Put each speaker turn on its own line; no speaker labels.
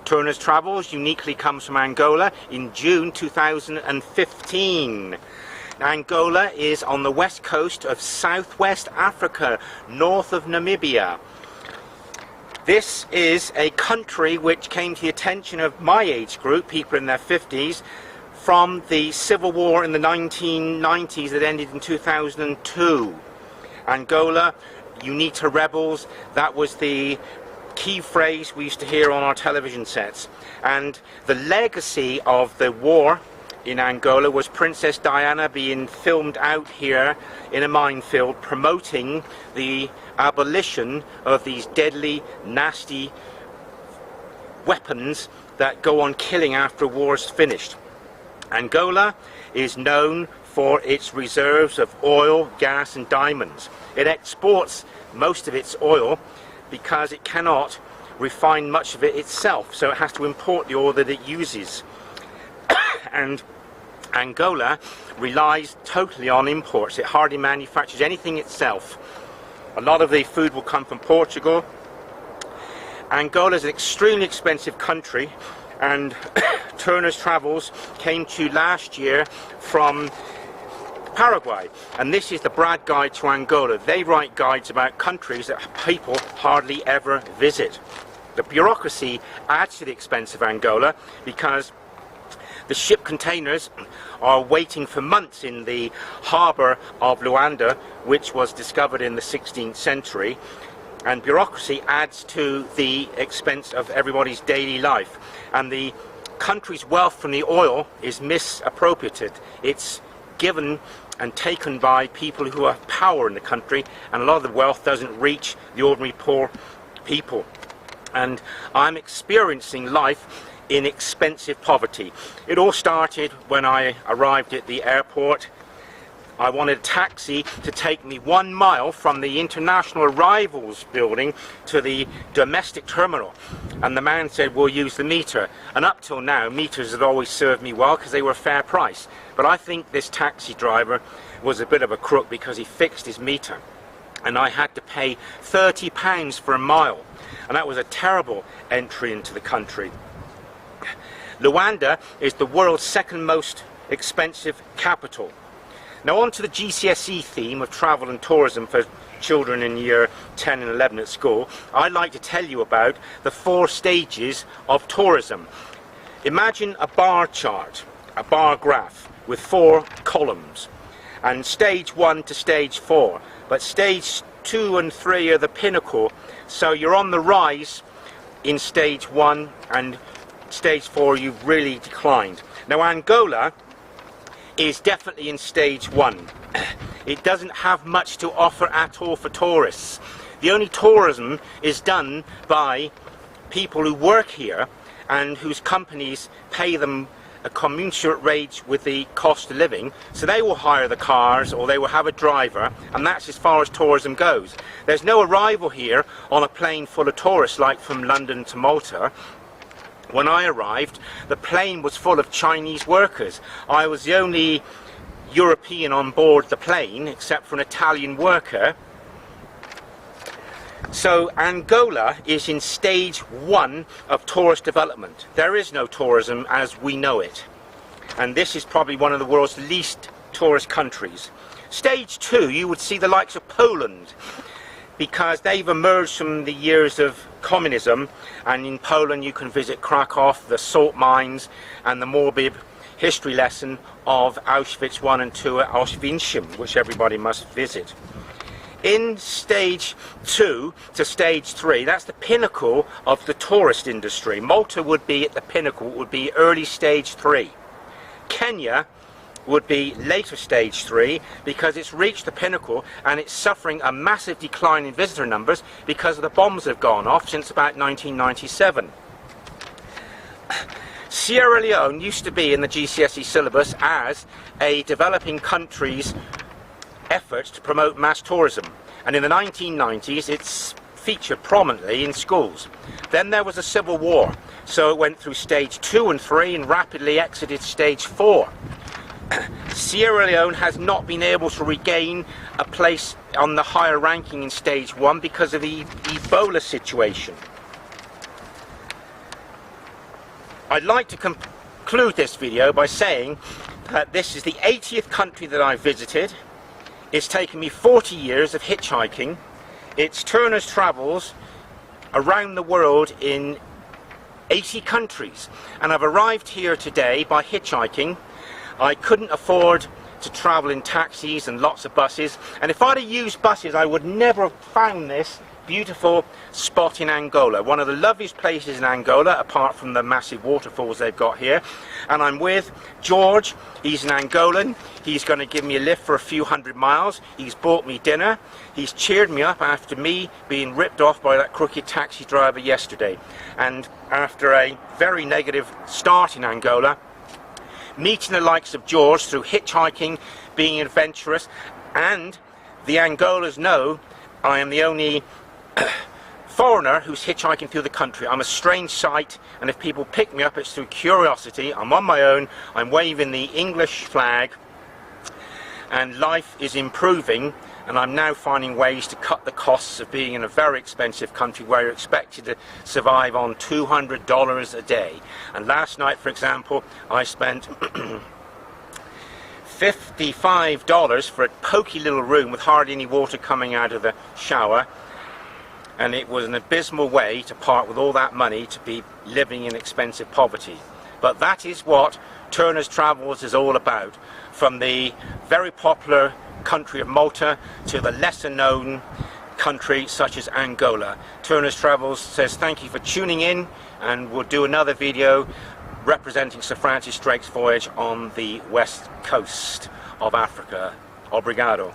Turner's Travels uniquely comes from Angola in June 2015. Angola is on the west coast of southwest Africa, north of Namibia. This is a country which came to the attention of my age group, people in their 50s, from the civil war in the 1990s that ended in 2002. Angola, UNITA rebels, that was the key phrase we used to hear on our television sets. And the legacy of the war in Angola was Princess Diana being filmed out here in a minefield promoting the abolition of these deadly, nasty weapons that go on killing after war's finished. Angola is known for its reserves of oil, gas and diamonds. It exports most of its oil because it cannot refine much of it itself, so it has to import the oil that it uses. And Angola relies totally on imports. It hardly manufactures anything itself. A lot of the food will come from Portugal. Angola is an extremely expensive country, and Turner's Travels came to last year from Paraguay, and this is the Brad Guide to Angola. They write guides about countries that people hardly ever visit. The bureaucracy adds to the expense of Angola because the ship containers are waiting for months in the harbour of Luanda, which was discovered in the 16th century, and bureaucracy adds to the expense of everybody's daily life. And the country's wealth from the oil is misappropriated. It's given and taken by people who have power in the country, and a lot of the wealth doesn't reach the ordinary poor people. And I'm experiencing life in expensive poverty. It all started when I arrived at the airport. I wanted a taxi to take me 1 mile from the international arrivals building to the domestic terminal, and the man said, we'll use the meter. And up till now, meters had always served me well because they were a fair price, but I think this taxi driver was a bit of a crook because he fixed his meter, and I had to pay £30 for a mile, and that was a terrible entry into the country. Luanda is the world's second most expensive capital. Now on to the GCSE theme of travel and tourism for children in year 10 and 11 at school. I'd like to tell you about the 4 stages of tourism. Imagine a bar chart, a bar graph with 4 columns, and stage 1 to stage 4, but stage 2 and 3 are the pinnacle, so you're on the rise in stage 1, and stage 4 you've really declined. Now Angola is definitely in stage 1. It doesn't have much to offer at all for tourists. The only tourism is done by people who work here and whose companies pay them a commensurate rate with the cost of living, so they will hire the cars or they will have a driver, and that's as far as tourism goes. There's no arrival here on a plane full of tourists like from London to Malta. When I arrived, the plane was full of Chinese workers. I was the only European on board the plane, except for an Italian worker. So Angola is in stage 1 of tourist development. There is no tourism as we know it. And this is probably one of the world's least tourist countries. Stage 2, you would see the likes of Poland, because they've emerged from the years of communism, and in Poland you can visit Krakow, the salt mines, and the morbid history lesson of Auschwitz I and II at Auschwitz, which everybody must visit. In stage 2 to stage 3, that's the pinnacle of the tourist industry. Malta would be at the pinnacle, would be early stage 3. Kenya would be later stage 3 because it's reached the pinnacle and it's suffering a massive decline in visitor numbers because the bombs have gone off since about 1997. Sierra Leone used to be in the GCSE syllabus as a developing country's efforts to promote mass tourism, and in the 1990s it's featured prominently in schools. Then there was a civil war, so it went through stage 2 and 3 and rapidly exited stage 4. Sierra Leone has not been able to regain a place on the higher ranking in stage 1 because of the Ebola situation. I'd like to conclude this video by saying that this is the 80th country that I've visited. It's taken me 40 years of hitchhiking. It's Turner's Travels around the world in 80 countries, and I've arrived here today by hitchhiking. I couldn't afford to travel in taxis and lots of buses, and if I'd have used buses I would never have found this beautiful spot in Angola, one of the loveliest places in Angola apart from the massive waterfalls they've got here. And I'm with George. He's an Angolan. He's going to give me a lift for a few hundred miles. He's bought me dinner. He's cheered me up after me being ripped off by that crooked taxi driver yesterday, and after a very negative start in Angola, meeting the likes of George through hitchhiking, being adventurous, and the Angolas know I am the only foreigner who's hitchhiking through the country. I'm a strange sight, and if people pick me up it's through curiosity. I'm on my own, I'm waving the English flag, and life is improving, and I'm now finding ways to cut the costs of being in a very expensive country where you're expected to survive on $200 a day. And last night, for example, I spent $55 for a poky little room with hardly any water coming out of the shower, and it was an abysmal way to part with all that money to be living in expensive poverty. But that is what Turner's Travels is all about, from the very popular country of Malta to the lesser known country such as Angola. Turner's Travels says thank you for tuning in, and we'll do another video representing Sir Francis Drake's voyage on the west coast of Africa. Obrigado.